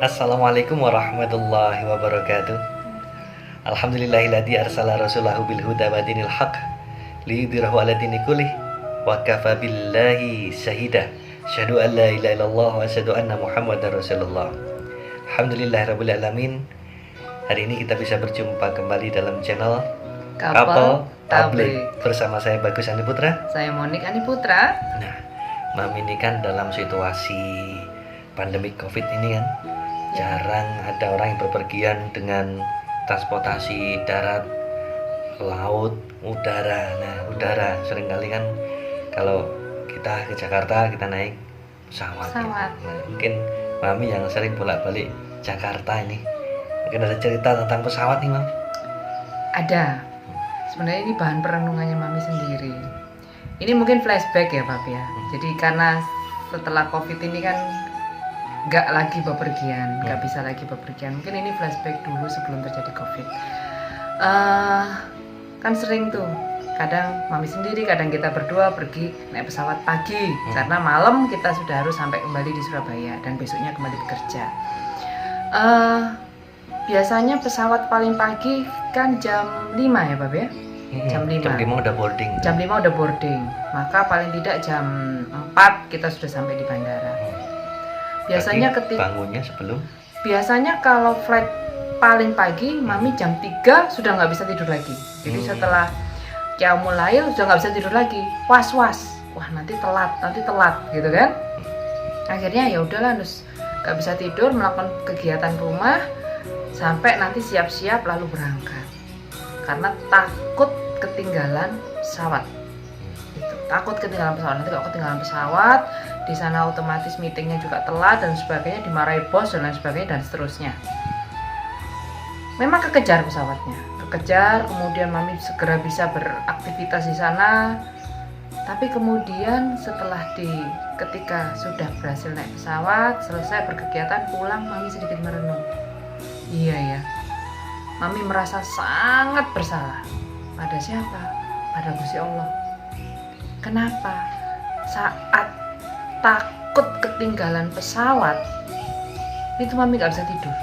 Assalamualaikum warahmatullahi wabarakatuh. Alhamdulillahilladzi arsala rasulahu bil huda wa dinil haq liyudhhirahu 'ala dini kullih wa kafa billahi syahida. Asyhadu an la ilaha illallah wa asyhadu anna Muhammadar Rasulullah. Alhamdulillahirabbil alamin. Hari ini kita bisa berjumpa kembali dalam channel Couple Tabligh bersama saya Bagus Andi Putra. Saya Monik Ani Putra. Nah, Mami ini kan dalam situasi pandemi Covid ini kan jarang ada orang yang berpergian dengan transportasi darat, laut, udara. Nah, udara seringkali kan kalau kita ke Jakarta kita naik pesawat. Pesawat. Nah, mungkin Mami yang sering bolak-balik Jakarta ini mungkin ada cerita tentang pesawat nih, Mam. Ada. Sebenarnya ini bahan perenungannya Mami sendiri. Ini mungkin flashback ya, Pak ya. Jadi karena setelah Covid ini kan nggak lagi bepergian, nggak bisa lagi bepergian. Mungkin ini flashback dulu sebelum terjadi Covid. Kan sering tuh, kadang Mami sendiri, kadang kita berdua pergi naik pesawat pagi karena malam kita sudah harus sampai kembali di Surabaya dan besoknya kembali bekerja. Biasanya pesawat paling pagi kan jam 5 ya, Pak ya? Jam 5. Jam 5 udah boarding. Jam 5 udah boarding. Maka paling tidak jam 4 kita sudah sampai di bandara. Biasanya bangunnya sebelum? Biasanya kalau flight paling pagi, Mami jam 3 sudah nggak bisa tidur lagi. Jadi setelah Qiyamul Lail sudah nggak bisa tidur lagi. Was-was. Wah, nanti telat gitu kan. Akhirnya ya udahlah, terus nggak bisa tidur, melakukan kegiatan rumah sampai nanti siap-siap lalu berangkat. Karena takut ketinggalan pesawat. Gitu. Takut ketinggalan pesawat. Nanti kalau ketinggalan pesawat, di sana otomatis meetingnya juga telat dan sebagainya, dimarahi bos dan lain sebagainya dan seterusnya. Memang kekejar pesawatnya, kemudian Mami segera bisa beraktivitas di sana. Tapi kemudian ketika sudah berhasil naik pesawat, selesai berkegiatan, pulang, Mami sedikit merenung. Iya ya, Mami merasa sangat bersalah. Pada siapa? Pada Gusti Allah. Kenapa? Saat takut ketinggalan pesawat, itu Mami gak bisa tidur.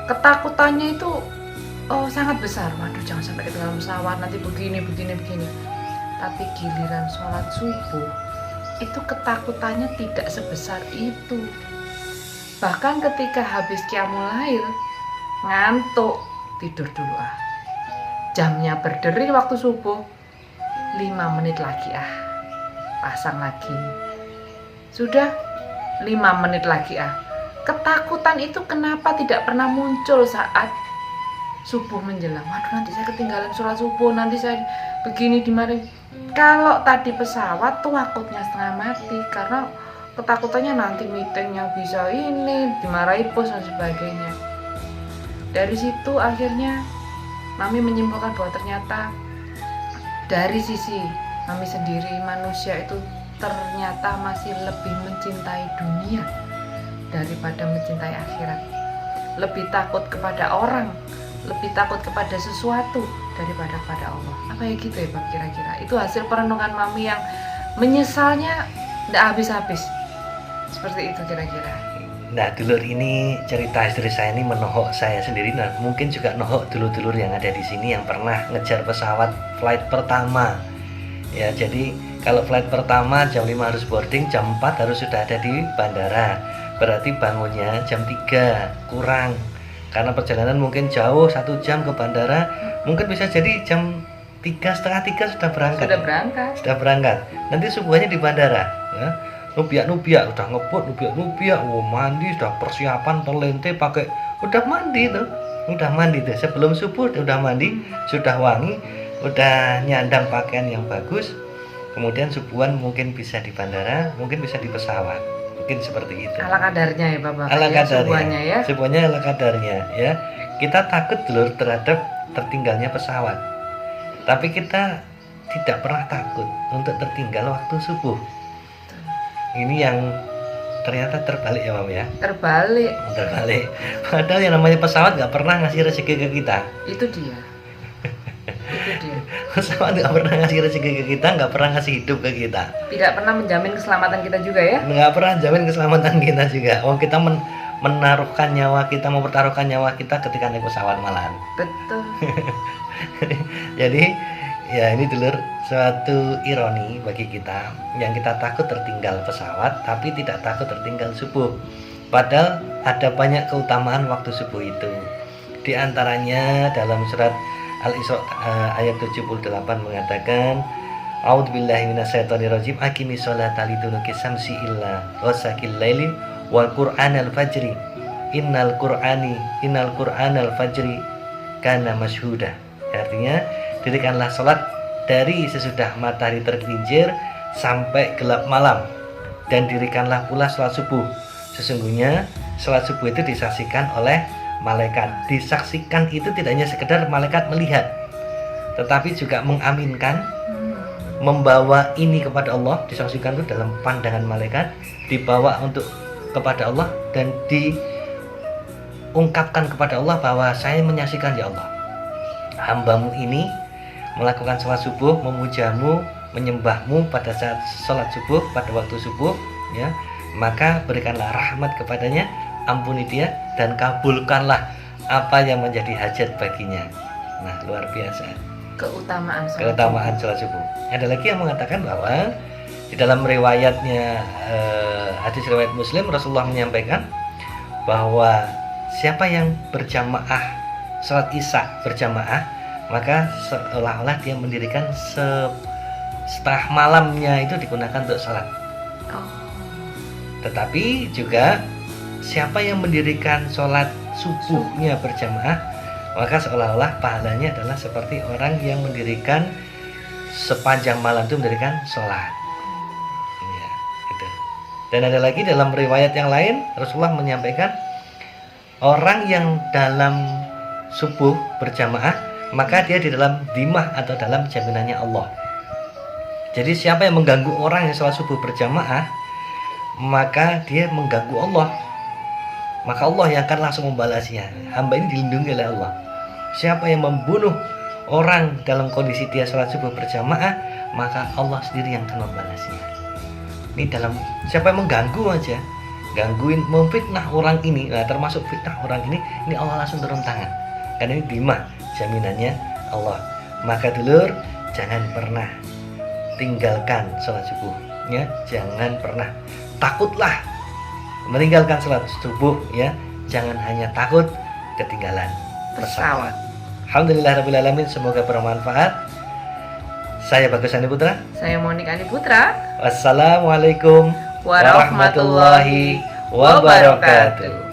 Ketakutannya itu sangat besar. Waduh, jangan sampai ketinggalan pesawat, nanti begini. Tapi giliran sholat subuh, itu ketakutannya tidak sebesar itu. Bahkan ketika habis Qiyamul Lail, ngantuk, tidur dulu Jamnya berderi waktu subuh, 5 menit lagi pasang lagi. Sudah 5 menit lagi Ketakutan itu kenapa tidak pernah muncul saat subuh menjelang? Waduh, nanti saya ketinggalan sholat subuh, nanti saya begini dimari. Kalau tadi pesawat tuh takutnya setengah mati karena ketakutannya nanti meetingnya bisa ini, dimarahi bos dan sebagainya. Dari situ akhirnya Mami menyimpulkan bahwa ternyata dari sisi Mami sendiri, manusia itu ternyata masih lebih mencintai dunia daripada mencintai akhirat. Lebih takut kepada orang, lebih takut kepada sesuatu daripada pada Allah. Apa ya gitu ya, Pak, kira-kira? Itu hasil perenungan Mami yang menyesalnya tidak habis-habis. Seperti itu kira-kira. Nah, dulur ini cerita istri saya ini menohok saya sendiri. Nah, mungkin juga nohok dulur-dulur yang ada di sini yang pernah ngejar pesawat flight pertama. Ya, jadi kalau flight pertama jam 5 harus boarding, jam 4 harus sudah ada di bandara. Berarti bangunnya jam 3 kurang. Karena perjalanan mungkin jauh, 1 jam ke bandara, mungkin bisa jadi jam 3, setengah 3 sudah berangkat. Sudah berangkat. Nanti subuhnya di bandara. Ya. Nubiak udah ngebut, mandi, sudah persiapan telente pakai, udah mandi tuh sebelum subuh udah mandi, sudah wangi, udah nyandang pakaian yang bagus, kemudian subuhan mungkin bisa di bandara, mungkin bisa di pesawat, mungkin seperti itu. Ala kadarnya ya, Bapak. Ala kadarnya ya. Semuanya ala kadarnya ya. Kita takut dulu terhadap tertinggalnya pesawat, tapi kita tidak pernah takut untuk tertinggal waktu subuh. Ini yang ternyata terbalik ya, Mam ya. Terbalik. Padahal yang namanya pesawat nggak pernah ngasih rezeki ke kita. Itu dia. Pesawat nggak pernah ngasih rezeki ke kita, nggak pernah ngasih hidup ke kita. Tidak pernah menjamin keselamatan kita juga ya. Nggak pernah jamin keselamatan kita juga. Oh, kita menaruhkan nyawa kita, mempertaruhkan nyawa kita ketika naik pesawat malahan. Betul. Jadi ya ini dulur suatu ironi bagi kita yang kita takut tertinggal pesawat tapi tidak takut tertinggal subuh. Padahal ada banyak keutamaan waktu subuh itu. Di antaranya dalam surat Al-Isra ayat 78 mengatakan A'udzubillahi minasyaitonirrajim aqimis sholata liduluki syamsi illa ghasaqil laili wal qur'anal fajri innal qur'anal fajri kana masyhuda. Artinya dirikanlah sholat dari sesudah matahari tergelincir sampai gelap malam, dan dirikanlah pula sholat subuh. Sesungguhnya sholat subuh itu disaksikan oleh malaikat. Disaksikan itu tidak hanya sekedar malaikat melihat, tetapi juga mengaminkan, membawa ini kepada Allah. Disaksikan itu dalam pandangan malaikat, dibawa untuk kepada Allah, dan diungkapkan kepada Allah bahwa saya menyaksikan ya Allah, hambamu ini melakukan sholat subuh, memujamu, menyembahmu pada saat sholat subuh, pada waktu subuh, ya, maka berikanlah rahmat kepadanya, ampuni dia, dan kabulkanlah apa yang menjadi hajat baginya. Nah, luar biasa Keutamaan sholat subuh. Ada lagi yang mengatakan bahwa di dalam riwayatnya hadis riwayat Muslim, Rasulullah menyampaikan bahwa siapa yang berjamaah sholat isya berjamaah, maka seolah-olah dia mendirikan setengah malamnya itu digunakan untuk sholat. Tetapi juga siapa yang mendirikan sholat subuhnya berjamaah, maka seolah-olah pahalanya adalah seperti orang yang mendirikan sepanjang malam itu mendirikan sholat. Ya, gitu. Dan ada lagi dalam riwayat yang lain, Rasulullah menyampaikan orang yang dalam subuh berjamaah, maka dia di dalam dhimah atau dalam jaminannya Allah. Jadi siapa yang mengganggu orang yang sholat subuh berjamaah, maka dia mengganggu Allah, maka Allah yang akan langsung membalasnya. Hamba ini dilindungi oleh Allah. Siapa yang membunuh orang dalam kondisi dia sholat subuh berjamaah, maka Allah sendiri yang akan membalasnya. Ini dalam siapa yang mengganggu aja, gangguin, memfitnah orang ini, nah termasuk fitnah orang ini Allah langsung turun tangan, karena ini dhimah, jaminannya Allah. Maka dulur, jangan pernah tinggalkan sholat subuh, ya, jangan pernah takutlah meninggalkan sholat subuh, ya, jangan hanya takut ketinggalan pesawat. Alhamdulillahirrahmanirrahim, semoga bermanfaat. Saya Bagus Andi Putra. Saya Monik Andi Putra. Wassalamualaikum warahmatullahi wabarakatuh.